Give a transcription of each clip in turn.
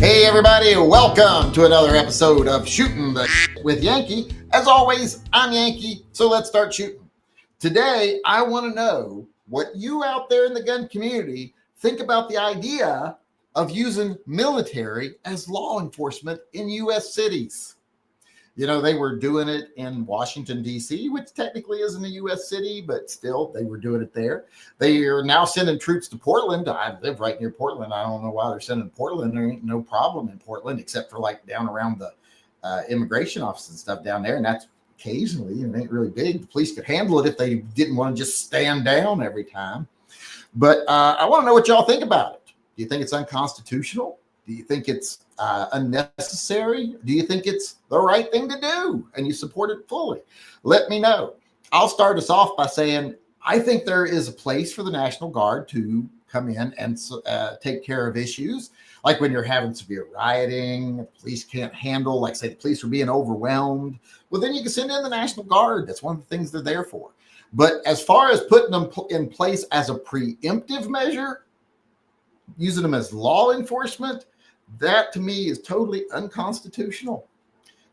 Hey everybody, welcome to another episode of Shooting the with Yankee. As always, I'm Yankee, so let's start shooting. Today, I want to know what you out there in the gun community think about the idea of using military as law enforcement in U.S. cities. You know, they were doing it in Washington, D.C., which technically isn't a U.S. city, but still, they were doing it there. They are now sending troops to Portland. I live right near Portland. I don't know why they're sending Portland. There ain't no problem in Portland, except for like down around the immigration office and stuff down there. And that's occasionally, it ain't really big. The police could handle it if they didn't want to just stand down every time. But I want to know what y'all think about it. Do you think it's unconstitutional? Do you think it's unnecessary? Do you think it's the right thing to do and you support it fully? Let me know. I'll start us off by saying I think there is a place for the National Guard to come in and take care of issues like when you're having severe rioting, the police can't handle, like say the police are being overwhelmed. Well, then you can send in the National Guard. That's one of the things they're there for. But as far as putting them in place as a preemptive measure, using them as law enforcement, that to me is totally unconstitutional.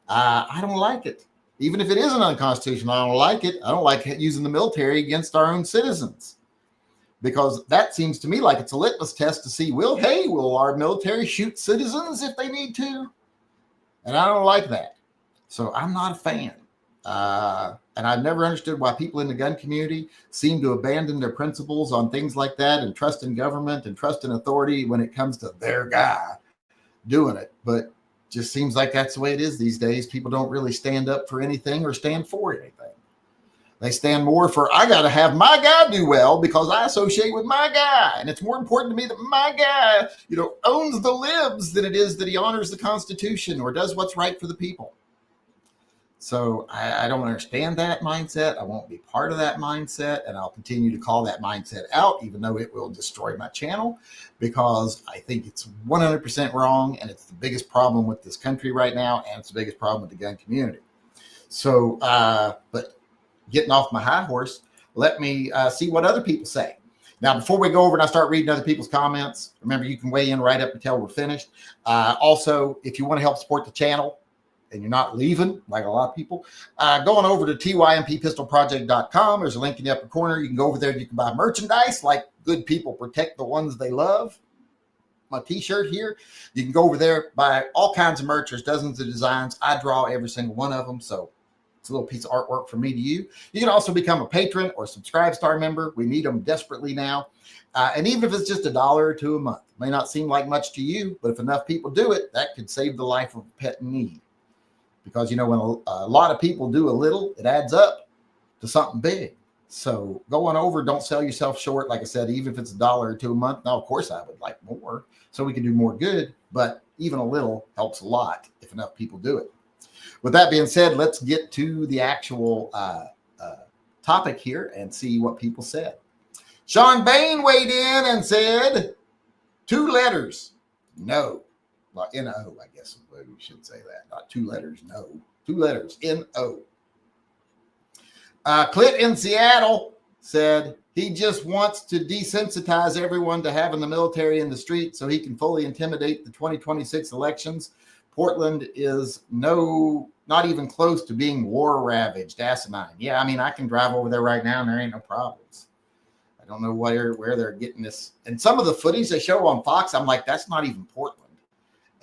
I don't like it. Even if it isn't unconstitutional, I don't like it. I don't like using the military against our own citizens, because that seems to me like it's a litmus test to see, will our military shoot citizens if they need to? And I don't like that. So I'm not a fan. And I've never understood why people in the gun community seem to abandon their principles on things like that and trust in government and trust in authority when it comes to their guy doing it. But just seems like that's the way it is these days. People don't really stand up for anything or stand for anything. They stand more for, I got to have my guy do well because I associate with my guy. And it's more important to me that my guy, owns the libs than it is that he honors the Constitution or does what's right for the people. So I don't understand that mindset. I won't be part of that mindset, and I'll continue to call that mindset out, even though it will destroy my channel, because I think it's 100% wrong, and it's the biggest problem with this country right now, and it's the biggest problem with the gun community. So, but getting off my high horse, let me see what other people say. Now, before we go over and I start reading other people's comments, remember you can weigh in right up until we're finished. Also, if you want to help support the channel, and you're not leaving like a lot of people, going over to TYMPpistolproject.com. There's a link in the upper corner. You can go over there and you can buy merchandise like Good People Protect the Ones They Love. My t-shirt here. You can go over there, buy all kinds of merch. There's dozens of designs. I draw every single one of them. So it's a little piece of artwork from me to you. You can also become a patron or subscribe star member. We need them desperately now. And even if it's just $1 or $2 a month, it may not seem like much to you, but if enough people do it, that could save the life of a pet in need. Because, when a lot of people do a little, it adds up to something big. So going over, don't sell yourself short. Like I said, even if it's $1 or $2 a month. Now, of course, I would like more so we can do more good. But even a little helps a lot if enough people do it. With that being said, let's get to the actual topic here and see what people said. Sean Bain weighed in and said 2 letters, no. Well, N-O, I guess we should say that. Not 2 letters, no. 2 letters, N-O. Clint in Seattle said he just wants to desensitize everyone to having the military in the street so he can fully intimidate the 2026 elections. Portland is not even close to being war-ravaged, asinine. Yeah, I mean, I can drive over there right now and there ain't no problems. I don't know where they're getting this. And some of the footage they show on Fox, I'm like, that's not even Portland.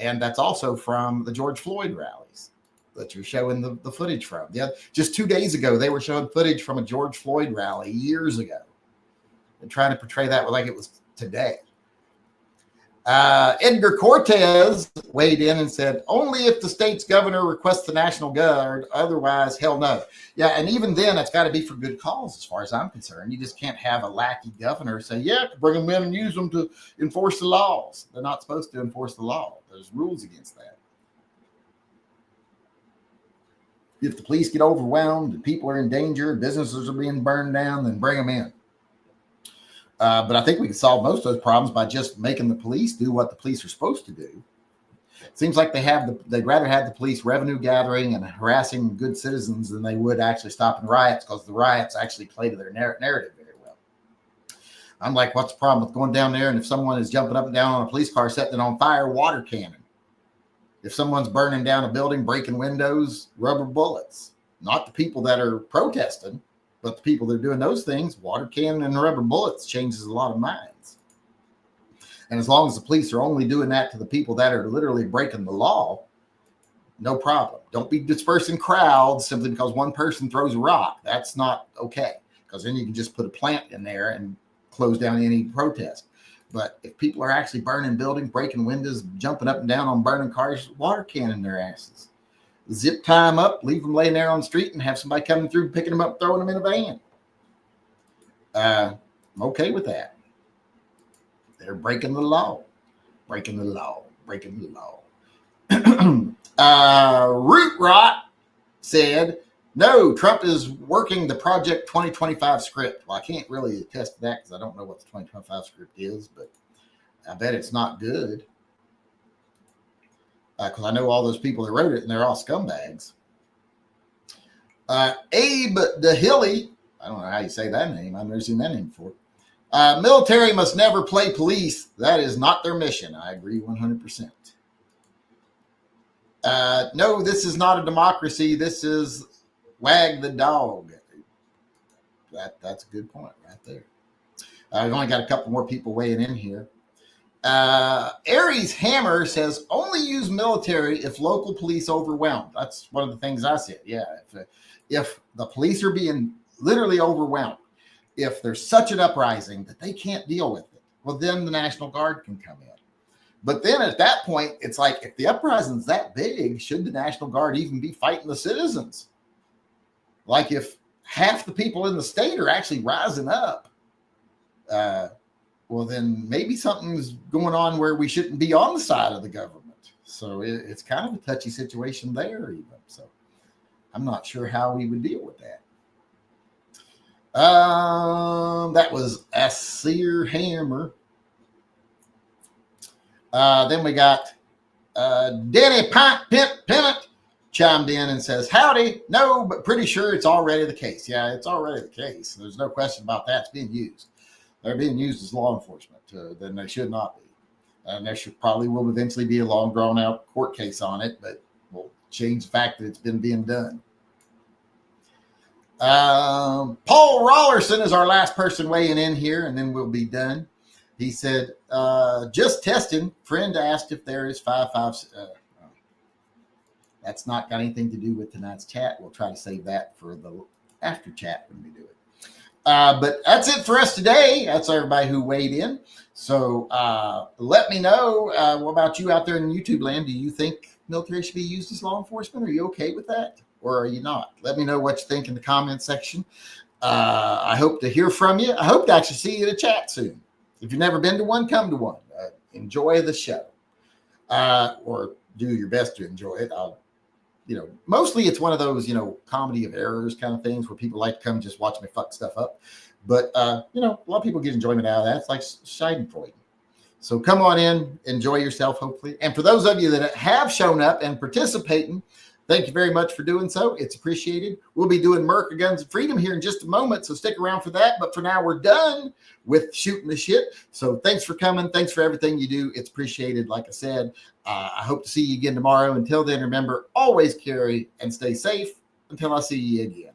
And that's also from the George Floyd rallies that you're showing the footage from. Yeah, just 2 days ago, they were showing footage from a George Floyd rally years ago and trying to portray that like it was today. Edgar Cortez weighed in and said, only if the state's governor requests the National Guard, otherwise, hell no. Yeah, and even then, it's got to be for good cause as far as I'm concerned. You just can't have a lackey governor say, yeah, bring them in and use them to enforce the laws. They're not supposed to enforce the law. There's rules against that. If the police get overwhelmed and people are in danger, businesses are being burned down, then bring them in. But I think we can solve most of those problems by just making the police do what the police are supposed to do. It seems like they'd rather have the police revenue gathering and harassing good citizens than they would actually stopping riots, because the riots actually play to their narrative very well. I'm like, what's the problem with going down there? And if someone is jumping up and down on a police car, setting it on fire, water cannon. If someone's burning down a building, breaking windows, rubber bullets. Not the people that are protesting, but the people that are doing those things. Water cannon and rubber bullets changes a lot of minds. And as long as the police are only doing that to the people that are literally breaking the law, no problem. Don't be dispersing crowds simply because one person throws a rock. That's not okay, because then you can just put a plant in there and close down any protest. But if people are actually burning buildings, breaking windows, jumping up and down on burning cars, water cannon their asses. Zip tie them up, leave them laying there on the street, and have somebody coming through, picking them up, throwing them in a van. I'm okay with that. They're breaking the law. Breaking the law. Breaking the law. Root Rot said, no, Trump is working the Project 2025 script. Well, I can't really attest to that because I don't know what the 2025 script is, but I bet it's not good. Because I know all those people that wrote it, and they're all scumbags. Abe DeHilly, I don't know how you say that name. I've never seen that name before. Military must never play police. That is not their mission. I agree 100%. No, this is not a democracy. This is wag the dog. That's a good point right there. I've only got a couple more people weighing in here. Aries Hammer says only use military if local police overwhelmed. That's one of the things I said. Yeah, if the police are being literally overwhelmed, if there's such an uprising that they can't deal with it, well, then the National Guard can come in. But then at that point, it's like, if the uprising's that big, should the National Guard even be fighting the citizens? Like, if half the people in the state are actually rising up, well, then maybe something's going on where we shouldn't be on the side of the government. So it's kind of a touchy situation there even. So I'm not sure how we would deal with that. That was Asir Hammer. Then we got Danny Pennant chimed in and says, howdy. No, but pretty sure it's already the case. Yeah, it's already the case. There's no question about that. It's being used. They're being used as law enforcement. Then they should not be. And there probably will eventually be a long, drawn-out court case on it, but we'll change the fact that it's been being done. Paul Rollerson is our last person weighing in here, and then we'll be done. He said, just testing. Friend asked if there is 5.5. That's not got anything to do with tonight's chat. We'll try to save that for the after chat when we do it. But that's it for us today. That's everybody who weighed in. So let me know, what about you out there in YouTube land? Do you think military should be used as law enforcement? Are you okay with that? Or are you not? Let me know what you think in the comment section. I hope to hear from you. I hope to actually see you in a chat soon. If you've never been to one, come to one. Enjoy the show. Or do your best to enjoy it. Mostly it's one of those, comedy of errors kind of things where people like to come just watch me fuck stuff up. But, a lot of people get enjoyment out of that. It's like Schadenfreude. So come on in, enjoy yourself, hopefully. And for those of you that have shown up and participating, thank you very much for doing so. It's appreciated. We'll be doing Merca Guns of Freedom here in just a moment, so stick around for that. But for now, we're done with shooting the shit. So thanks for coming. Thanks for everything you do. It's appreciated, like I said. I hope to see you again tomorrow. Until then, remember, always carry and stay safe until I see you again.